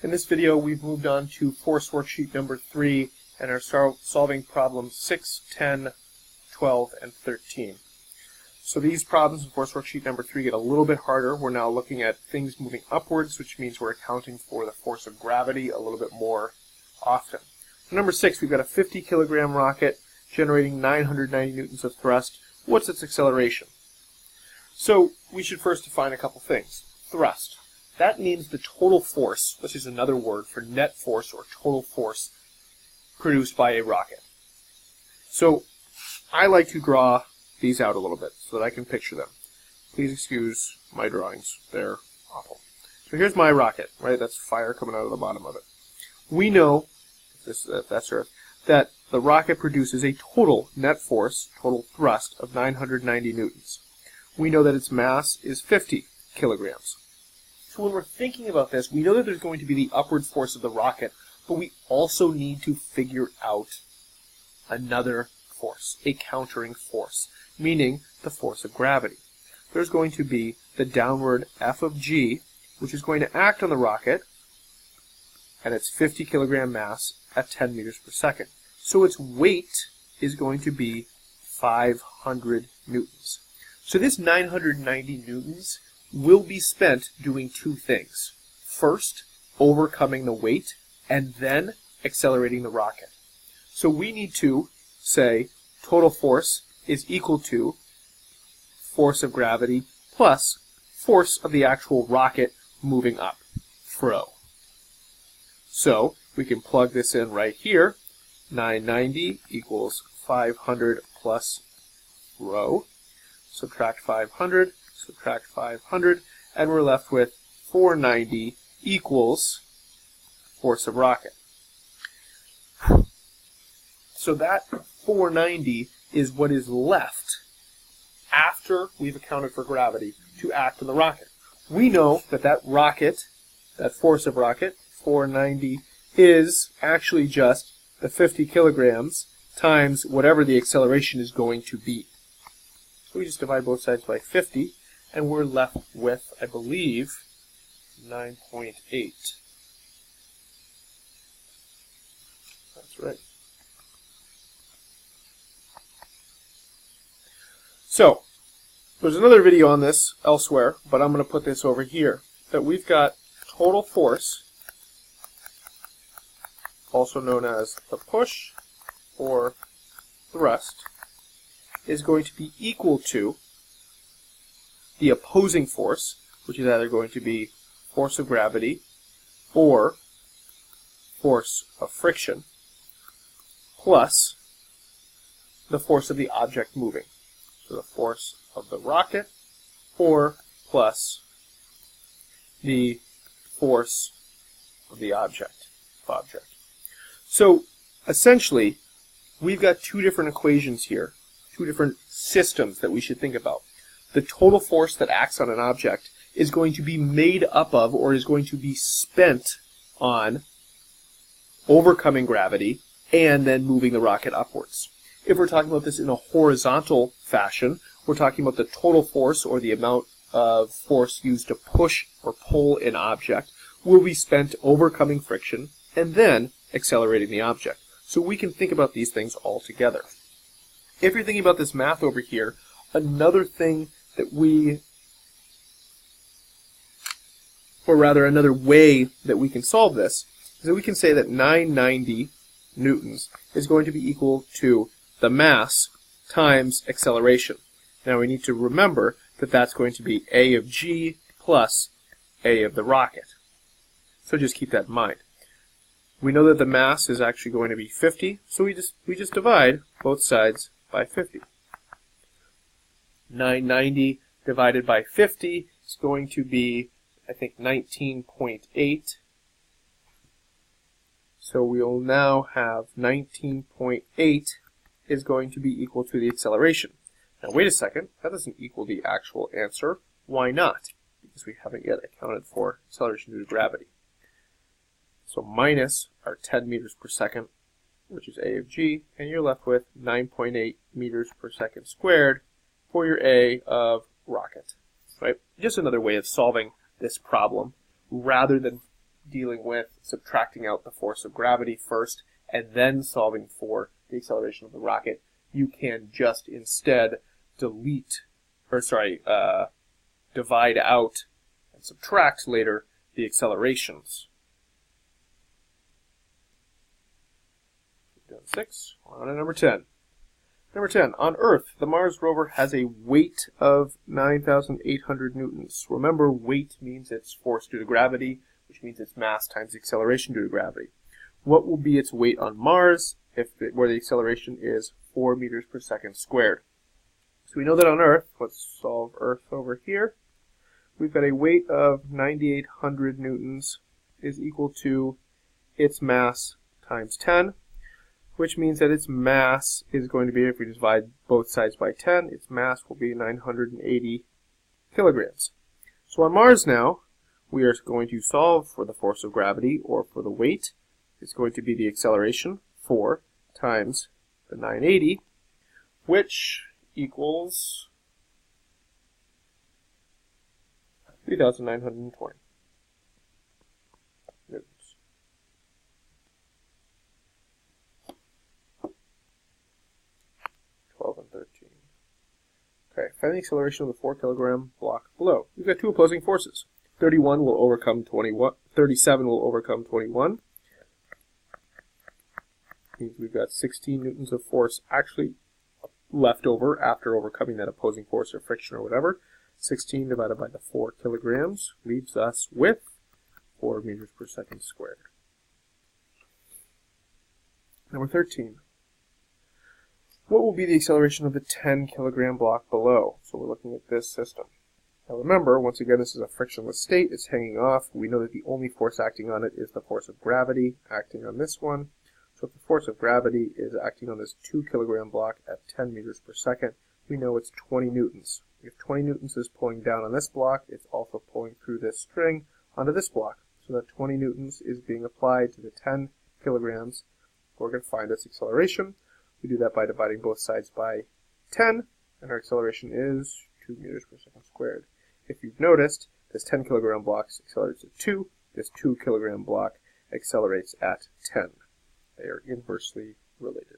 In this video, we've moved on to force worksheet number 3 and are solving problems 6, 10, 12, and 13. So these problems in force worksheet number 3 get a little bit harder. We're now looking at things moving upwards, which means we're accounting for the force of gravity a little bit more often. For number 6, we've got a 50 kilogram rocket generating 990 newtons of thrust. What's its acceleration? So we should first define a couple things. Thrust. That means the total force, which is another word for net force or total force produced by a rocket. So I like to draw these out a little bit so that I can picture them. Please excuse my drawings. They're awful. So here's my rocket, right? That's fire coming out of the bottom of it. We know, if that's Earth, that the rocket produces a total net force, total thrust, of 990 newtons. We know that its mass is 50 kilograms. So when we're thinking about this, we know that there's going to be the upward force of the rocket, but we also need to figure out another force, a countering force, meaning the force of gravity. There's going to be the downward F of g, which is going to act on the rocket and its 50 kilogram mass at 10 meters per second. So its weight is going to be 500 newtons. So this 990 newtons will be spent doing two things. First, overcoming the weight, and then accelerating the rocket. So we need to say total force is equal to force of gravity plus force of the actual rocket moving up, rho. So we can plug this in right here. 990 equals 500 plus rho. Subtract 500, subtract 500, and we're left with 490 equals force of rocket. So that 490 is what is left after we've accounted for gravity to act on the rocket. We know that that rocket, that force of rocket, 490, is actually just the 50 kilograms times whatever the acceleration is going to be. So we just divide both sides by 50, and we're left with, I believe, 9.8. That's right. So, there's another video on this elsewhere, but I'm going to put this over here, that we've got total force, also known as the push or thrust, is going to be equal to the opposing force, which is either going to be force of gravity or force of friction, plus the force of the object moving. So the force of the rocket, or plus the force of the object. So essentially, we've got two different equations here, two different systems that we should think about. The total force that acts on an object is going to be made up of, or is going to be spent on, overcoming gravity and then moving the rocket upwards. If we're talking about this in a horizontal fashion, we're talking about the total force, or the amount of force used to push or pull an object, will be spent overcoming friction and then accelerating the object. So we can think about these things all together. If you're thinking about this math over here, another thing that another way that we can solve this is that we can say that 990 newtons is going to be equal to the mass times acceleration. Now we need to remember that that's going to be a of g plus a of the rocket. So just keep that in mind. We know that the mass is actually going to be 50, so we just divide both sides by 50. 990 divided by 50 is going to be, I think, 19.8. So we'll now have 19.8 is going to be equal to the acceleration. Now wait a second, that doesn't equal the actual answer. Why not? Because we haven't yet accounted for acceleration due to gravity. So minus our 10 meters per second, which is a of g, and you're left with 9.8 meters per second squared for your a of rocket. Right? Just another way of solving this problem rather than dealing with subtracting out the force of gravity first and then solving for the acceleration of the rocket, you can just instead divide out and subtract later the accelerations. 6, on to number 10. Number 10, on Earth, the Mars rover has a weight of 9,800 newtons. Remember, weight means its force due to gravity, which means its mass times acceleration due to gravity. What will be its weight on Mars where the acceleration is 4 meters per second squared? So we know that on Earth, let's solve Earth over here, we've got a weight of 9,800 newtons is equal to its mass times 10, which means that its mass is going to be, if we divide both sides by 10, its mass will be 980 kilograms. So on Mars now, we are going to solve for the force of gravity, or for the weight. It's going to be the acceleration, 4 times the 980, which equals 3,920 newtons. And 13. Okay, find the acceleration of the 4 kilogram block below. We've got two opposing forces. 37 will overcome 21. Means we've got 16 newtons of force actually left over after overcoming that opposing force or friction or whatever. 16 divided by the 4 kilograms leaves us with 4 meters per second squared. Number 13. What will be the acceleration of the 10 kilogram block below? So we're looking at this system. Now remember, once again, this is a frictionless state. It's hanging off. We know that the only force acting on it is the force of gravity acting on this one. So if the force of gravity is acting on this 2 kilogram block at 10 meters per second, we know it's 20 newtons. If 20 newtons is pulling down on this block, it's also pulling through this string onto this block. So that 20 newtons is being applied to the 10 kilograms. We're going to find its acceleration. We do that by dividing both sides by 10, and our acceleration is 2 meters per second squared. If you've noticed, this 10 kilogram block accelerates at 2, this 2 kilogram block accelerates at 10. They are inversely related.